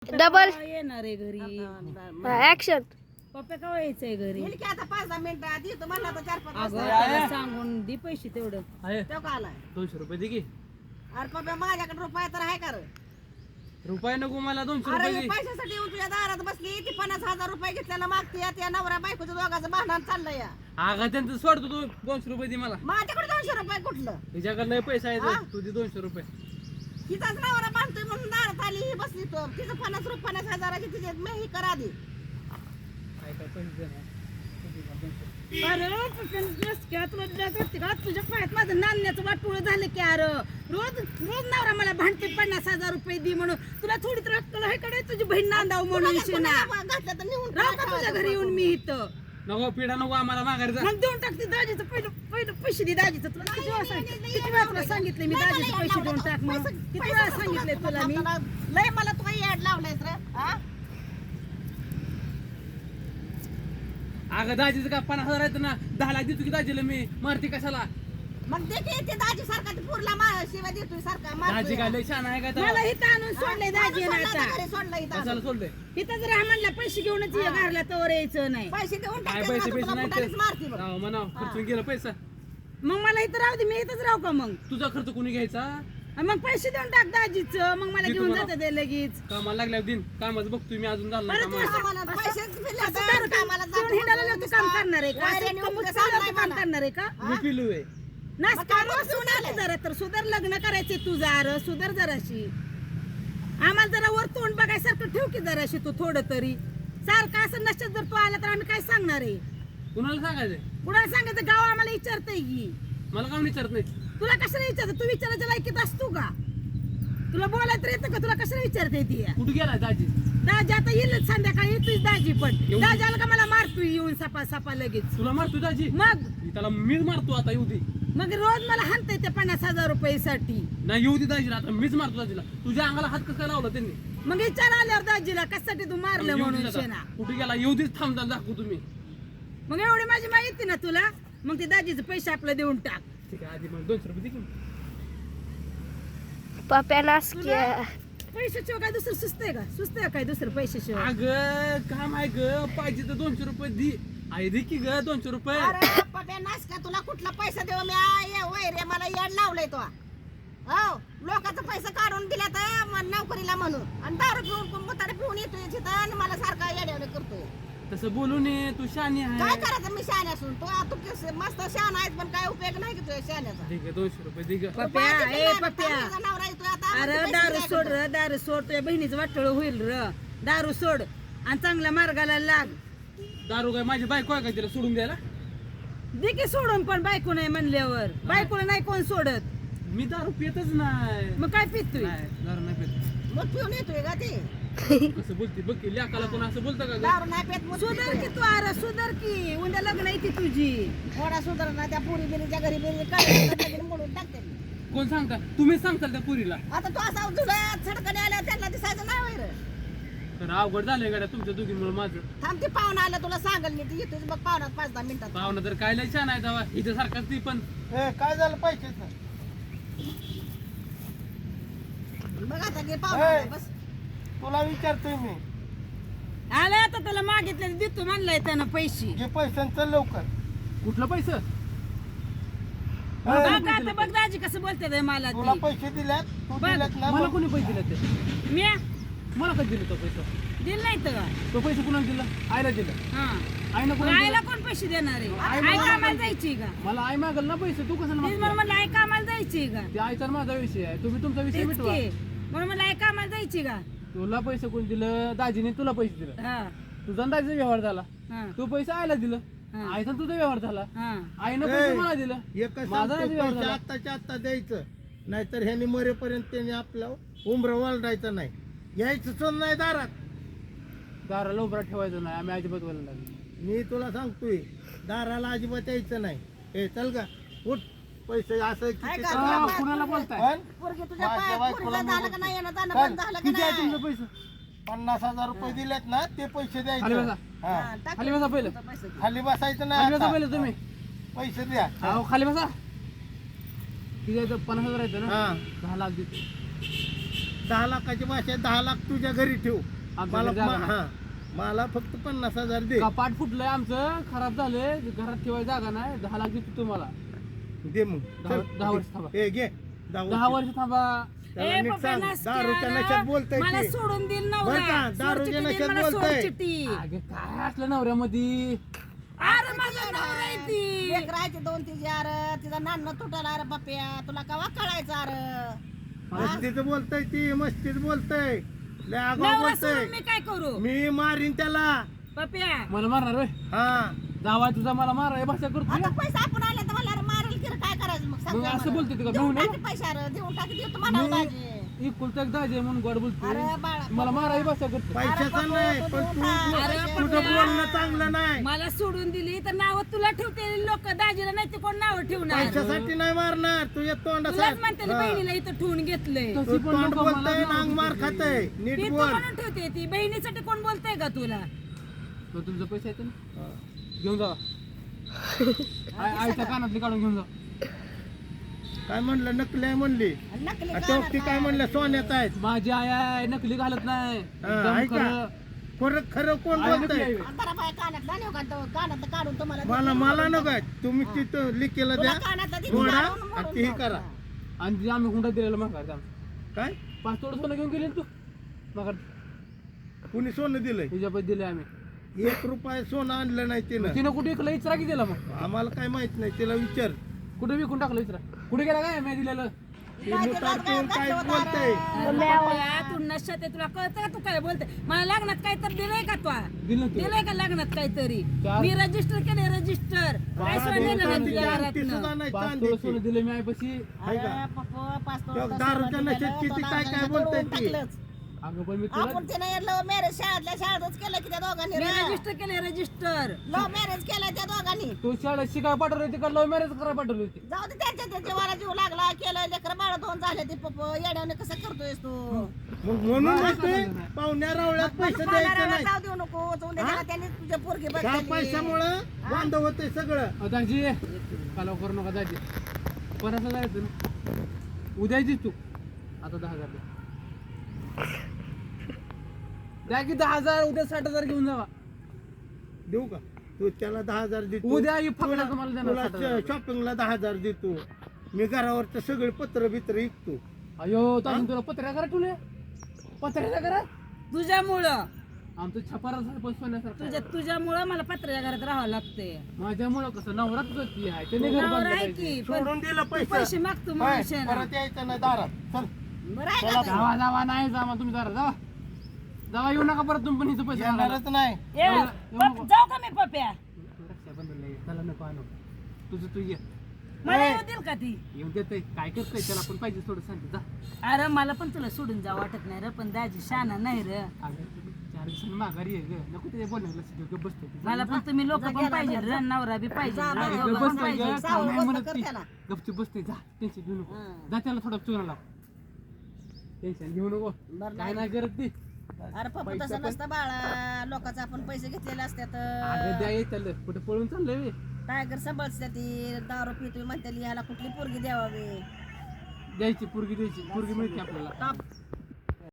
Double येणार आहे घरी. ऍक्शन. पप्पा का यायचंय घरी? येईल की आता 5-10 मिनिटं आधी तुम्हाला आता 4-5 अगं वाजता त्याला सांगून दे पैसे तेवढं. आहे तो का आलाय 200 रुपये दे की. अरे पप्पा माझ्याकडे रुपये तर आहे का रे? रुपये नको मला 200 अरे रुपये हे दे. पैशासाठी येऊन तुझ्या दारात बसली ती 50,000 रुपये घेतल्याला मागते त्या नवऱ्या बायकोचं दोघांचं भांडण चाललंय या. अगं त्यांचं सोडतो तू 200 रुपये दे मला. माझ्याकडे 200 रुपये कुठलं तिच्याकडे लय पैसा हा? आहे तुझे 200 रुपये. तिचाच नवरा बांधतोय म्हणून दारात आली ही बसली तो तिचं 50,000 तिचे मी ही करा आधी. काय काय पैसे देणार? अरे नसक्या तुला दिलं करते का? तुझ्या पायात माझं नाण्याचं वाटोळं झालं की अरे रोज रोज नवरा मला भांडते 50,000 रुपये दे म्हणून. तुला थोडी तर अक्कल आहे कडे तुझी बहीण नांदाव म्हणून शिना. घातलं तर नेऊन राव का तुझ्या घरी येऊन मी इथं नको पिढा नको आम्हाला माघारी जा. मग देऊन टाकते दाजीचं पहिलं पहिलं पैसे दे दाजीचं. तुला किती वेळा किती वेळा तुला सांगितले मी दाजीचे पैसे देऊन टाक मग. किती वेळा सांगितले तुला मी. लय मला तू काही ऍड लावलायस रे हा? अगं दाजीचं का 50,000 आहेत ना 10 लाख देतो की दाजीला मी. मारती कशाला? मग दे की ते दाजी सारखा ते पुरला शिवाय देतोय सारखा दाजी काय लय छान आहे का मला तेव्हा? इथं आणून सोडले दाजी ना आता. सोडला इथं कशाला सोडलंय? इथं जर म्हणला पैसे घेऊनच ये घरला तवर यायचं नाही. पैसे देऊन काय टाकते पैसे ना, पैसे तुला नाही फुटाणीच मारते बघ. राव म्हणाव खर्चून गेला पैसा. मग मला इथं राहू दे मी इथंच राहू का मग. तुझा खर्च कोणी घ्यायचा? आणि मग पैसे देऊन टाक दाजीचं मग मला दे घेऊन तुम्हाला. जातं ते लगेच. कामाला लागल्यावर दिन कामाचं बघतोय मी अजून झालं नाही परत कामाला. आम्हाला पैसेच दिले असं तर दारू कामाला देऊन जातो. हिंडायला लागलं तू काम करणार आहे का? असं वायऱ्याने इतकं उभं मुलं चाललंय चालल्यावर तू काम मला. करणार आहे का? मी पिलू आहे. नाचका रोज सुधार जरा तर सुधार लग्न करायचे तुझं अरे सुधार जराशी. आम्हाला जरा वर तोंड बघायसारखं ठेव की जराशी तू थोडं तरी. सारखं असं नशेत जर तू आला तर आम्ही काय सांगणार आहे? कुणाला सांगायचंय? कुणाला सांगायचं गाव आम्हाला विचारतंय की. मला काम विचारत नाही. तुला कशाला विचारतं? तू विचारायच्या लायकीत असतो का? तुला बोलायला तर येतं का? तुला कशाला विचारते ती? कुठे गेलाय दाजी? दाजी आता येईल संध्याकाळी येतोय दाजी पण. येऊ दे. दाजी आला का मला मारतोय येऊन सपा सपा लगेच. तुला मारतो दाजी? मग त्याला मीच मारतो आता येऊ दे. मग रोज मला हाणतंय ते 50,000 रुपयासाठी. नाही येऊ दे दाजीला आता मीच मारतो दाजीला. तुझ्या अंगाला हात कसं काय लावला त्यांनी? मग विचार आल्यावर दाजीला कशासाठी तू मारलं येऊ म्हणून दे शेना. आता. कुठे गेला येऊ देच थांब दाखवू तुम्ही. मग एवढी माझी माहिती ना तुला. मग ते दाजीचे पैसे आपलं देऊन टाक. ठीक आहे आधी मला 200 रुपये दे की. पप्या नासक्या. पैशाशिवाय काय दुसरं सुस्त आहे का? सुस्त आहे काय दुसरं पैशाशिवाय? अगं काम आहे ग पाहिजे तर 200 रुपये दे. आई दे की ग 200 रुपये. अरे पप्या नाच का तुला कुठला पैसा देऊ मी वय रे मला याड लावलंय तो. हो लोकांचा पैसा काढून दिला तर नोकरीला म्हणून आणि दारू पिऊन मुताडे पिऊन येतोय तिथं आणि मला सारखा येड्यावणे करतोय. तसं बोलू नये तू शानी काय आहे. करायचं मी शहाण्या असून तू मस्त शहाणा आहेस पण काय उपयोग नाही की तुझ्या शहाण्याचा. ठीक आहे 200 रुपये दे ग. पप्या ए पप्या. नवरा येतोय आता अरे पैसे दारू द्यायचे सोड तुला. र दारू सोड. तुझ्या बहिणीचं वाटोळ होईल र. दारू सोड आणि चांगल्या मार्गाला लाग. दारू काय माझी बायको आहे का तिला सोडून द्यायला? दे की सोडून पण बायको नाही म्हणल्यावर. बायकोला नाही कोण सोडत. मी दारू पितच नाही. मग काय पितोय? नाही दारू नाही पित. मग पिऊन येतोय का ते कसं बोलते बघ की लेकाला कोण असं बोलतं का ग? दारू नाही पेत मग सुधार की तू अरे सुधार की. उद्या लग्न येते तुझी. थोडा सुधारणा त्या पुरी बिरीच्या घरी बिरी काय म्हणून टाकते. कोण सांगता? तुम्हीच सांगताल त्या पुरीला. आता तू असा जुड्यात सडकने आल्या त्यांना दिसायचं नाही वैर. तर अवघड झालंय गाड्या तुमच्या दोघींमुळे माझं. थांब ती पाहुणा आलं तुला सांगल मी ती येतोच बघ पाहुण्यात 5-10 मिनिटात. पाहुणं तर काय लय छान आहे तेव्हा इथं सारखाच ती पण. काय झालं पैशाचं? बघ आता घे पाहुणा आलाय, बस. तुला विचारतोय मी. आला आता त्याला मागितले देतो म्हणलाय त्यानं पैसे. घे पैशांचं लवकर. कुठलं पैसे? बघ आता बघ दाजी कसं बोलते मला तुला ती. पैसे दिल्यात तू बघ. दिल्यात ना मला बघ. कोणी पैसे दिले ते? मी मला कधी दिले तो पैसा? दिल नाही तर. तो पैसे कुणाला दिला? आईला दिला. हा आईनं मग कोणाला आईला दिला? कोण पैसे देणार आहे? आई आई मला- कामाला जायची का? मला आई मागल ना पैसे तू कशाला तेच मागतो? म्हणून म्हणलं आई कामाला जायची का? ते आईचा आणि माझा विषय आहे. तुम्ही तुमचा विषय तेच मिटवा. की. म्हणून म्हणलं आई कामाला जायची का? तुला पैसे कोण दिलं? दाजीने तुला पैसे दिलं. हा तुझा आणि दाजीचा व्यवहार झाला. हा तू पैसे आईला दिलं. हा. आईचा आणि तुझा व्यवहार झाला. हा आईनं पैसे ए, मला दिलं. एकच माझा सांगतो, नाही व्यवहार पैसे झाला. आत्ताच्या आत्ता द्यायचं नाहीतर ह्याने मरेपर्यंत त्याने आपलं उमरं वालडायचं नाही. यायचं चल नाही दारात. दाराला उभा ठेवायचं नाही. आम्ही अजिबात बोलायला लागलो. मी तुला सांगतोय दाराला अजिबात यायचं नाही. हे चल का उठ. पैसे असं आहे किती का? हा, कुणाला बोलताय? पण पोरगी तुझ्या माझ्या पायात बायकोला पुरीला झालं बोलू. का नाही येणं जाणं काय? बंद झालं का किती आहे नाही? तुमचं पैसे? 50,000 रुपये दिलेत ना ते पैसे खाली द्यायचे. बसा. हा. हा, टाक खाली बसा पहिलं. तुझं पैसे. खाली बसायचं खाली नाही बसा आता. पहिलं तुम्ही. पैसे द्या. अहो खाली बसा. किती आहे? 50,000 आहेत ना? हा 10 लाख देतो. 10 लाखाची भाषा 10 लाख तुझ्या घरी ठेव. आमच्या मला घरी जागा नाही. हा मला फक्त 50,000 दे. कपाट फुटलंय आमचं, खराब झालंय, घरात ठेवायला जागा नाही. 10 लाख देतो तुम्हाला. दे मग चल. 10 वर्ष थांबा. हे घे 10 वर्ष थांबा. त्याला ए नीट पप्या सांग. नासक्या, दारूच्या नशेत बोलतय मला ते. सोडून दिल बरं का? नवरा दारूच्या सोड चिठ्ठी नशेत दे, मला सोड बोलतय. चिठ्ठी. अगं काय असलं नवऱ्यामध्ये. अरे माझा नवरा आहे ती. लेकरायचे 2-3 अरे तिचा नान्न तुटाला अरे बाप्या तुला कवा कळायचं अरे मस्तीच बोलतय ती, मस्तीच बोलतय, लय आगाऊ नवरा बोलतय. सोडून मी काय करू मी मारीन त्याला. पप्या मला मारणार होय. हा जावा तुझा मला मारा हे भाषा करतो आता पैसा आपण आले तर मला मारेल की रे, काय करायचं मग सांग मग जरा असं मला. बोलते का? देऊन भाऊ टाकी पैसे अरे देऊन टाकी देऊ तुम्हाला दाजी. इकुलता एक दाजे म्हणून गोड बोलतो. अरे बाळा मला मारा ही भाषा करतो. पैशाचा नाही पण अरे तू तुझं बोलणं चांगलं नाही. मला सोडून दिली तर नाव तुला ठेवते लोक दाजीला नाही ते कोण नाव ठेवणार पैशासाठी नाही मारणार तुझ्या तुलाच तोंडासाठी. म्हणते बहिणीला इथं ठेवून घेतलंय तू तशी पण तोंड नको, मला बोलतय नाव नांग मार खातय. नीट ती तू बोल. म्हणून ठेवते ती बहिणीसाठी कोण बोलतय का तुला तो तुमचं पैसे आहेत ना, घेऊन जा. आईच्या कानातली काढून घेऊन जा. काय म्हणलं नकली आहे म्हणली. नकली ती काय म्हणलं सोन्यात आहेत. माझी आई आहे नकली घालत नाही. एकदम ऐका. खरं. खरं खरं कोण आई नकली बोलतय. आहे. अंतरा बाय कानातला नेऊ का तो कानातलं काढून तुम्हाला मला देते. मला नका तुम्ही तिथं लिकेला तुला द्या. कानातलं देते, मोडा काढून आणि मोडून तेही टाक. करा. आणि जे आम्ही हुंडा दिलेला मागा काय 5 तोड सोनं घेऊन गेले ना तू मागा. कुणी सोनं दिलंय. तुझ्या पैसे दिले आम्ही. 1 रुपया सोनं आणलं नाही तिनं. तिनं कुठे विकलं इचरा की दिला मग. आम्हाला काय माहित नाही तिला विचार. कुठे विकून टाकलं इचरा. कुठे गेला काय मी दिलेलं. ती मुतार पिऊन काय बोलतय. तू नशात आहे, तुला कळतं का तू काय बोलते मला लग्नात काय तर दिलंय का तू दिलं तू. दिलंय का लग्नात काहीतरी चार- मी रजिस्टर केले रजिस्टर काय बाबा, सोडलं नाही चांदी- तुझ्या चांदी सुद्धा घरातनं नाही 5 तोड चांदीची. सोनं दिलं मी आईपाशी. हाय का? अरे पप्पा, 5 त्या तोळ्याचं दारूच्या सोनं नशेत दिलेलं, किती तो काय दादाने बोलतय तोडून ती. टाकलंच. अगं पण मी तुला आपण ते नाही लव्ह मॅरेज शाळेतच केलं की त्या दोघांनी मी रजिस्टर केले रजिस्टर लव्ह मॅरेज केलं त्या दोघांनी तू शाळेत शिकाय पाठवली होती का लव्ह मॅरेज करायला पाठवली होती. जाऊ दे त्यांच्या जीवाला जीव लागला केलं लेकर बाळ 2 झाले ते पप्प येड्याने कसं करतोयस तू मग म्हणून म्हणतोय पाहुण्या रावळ्यात पैसे द्यायचे नाही. जाऊ देऊ नको उद्या त्याला त्यांनी तुझ्या पोरगी त्या बघितली. पैशामुळं बंद होतंय सगळं. दाजी कालव करू नका दाजी. परत जायचं ना उद्या येतीस तू. आता 10,000 दे. द्या की 10,000 उद्या 60,000 घेऊन जावा. देऊ का तू त्याला 10,000 देतो. उद्या ही फकड्या तुम्हाला देणार तुला 60,000. शॉपिंगला 10,000 देतो. मी घरावरचं सगळे पत्र बित्र विकतो. अयो ताजून तुला पत्र्या करा ठेवले. पत्र्याच्या करा तुझ्यामुळं आमचं छपारासारखं बसवण्यासारखं. तुझ्यामुळं मला पत्र्या घरात राहावं लागतंय माझ्यामुळं कसं नवरा तुझं ती आहे त्याने घर नवरा बांधलं आहे पाहिजे. की पण सोडून दिलं तू पैसे मागतो मनुष्यानं. परत यायचं नाही दारात. चल बरं आहे का चला ते? जावा जावा नाही जावा तुम्ही जरा जावा जावा येऊ नका परत तुम्ही पण हिचं पैसे मागायला. येणारच नाही. जाऊ का मी पप्या रक्षाबंधनला ये. त्याला नको आणू तुझं तू ये मला येऊ देईल का ती येऊन देतय काय करतय त्याला पण पाहिजे थोडं सांगते जा. अरे मला पण तुला सोडून जावं वाटत नाही रे पण दाजी शाना नाही रे अगं तुम्ही 4 दिवसांनी माघारी आहे ग नको ते बोलण्यात लक्ष देऊ गप्प बसतोय ती. मला पण तुम्ही लोक पण पाहिजे रे नवरा बी पाहिजे जा, ना, जा, दोघं गप्प पण बसतोय पाहिजे. ग सावळ काय नाही बसतं म्हणत कर ती. त्याला. गपचूप बसते जा टेन्शन घेऊ नको हं. जा त्याला थोडं चुना लाव टेन्शन घेऊ नको बरं काय नाही. नाही करत ती. अरे पप्पा पैसा तसं पण- नसतं बाळा लोकांचं आपण पैसे घेतलेले असतात अगं द्या येत चाललं कुठे पळून चाललंय टायगर सांभाळते ती दारू पितोय म्हणते ह्याला कुठली पोरगी द्यावी द्यायची पोरगी द्यायची पोरगी मिळते आपल्याला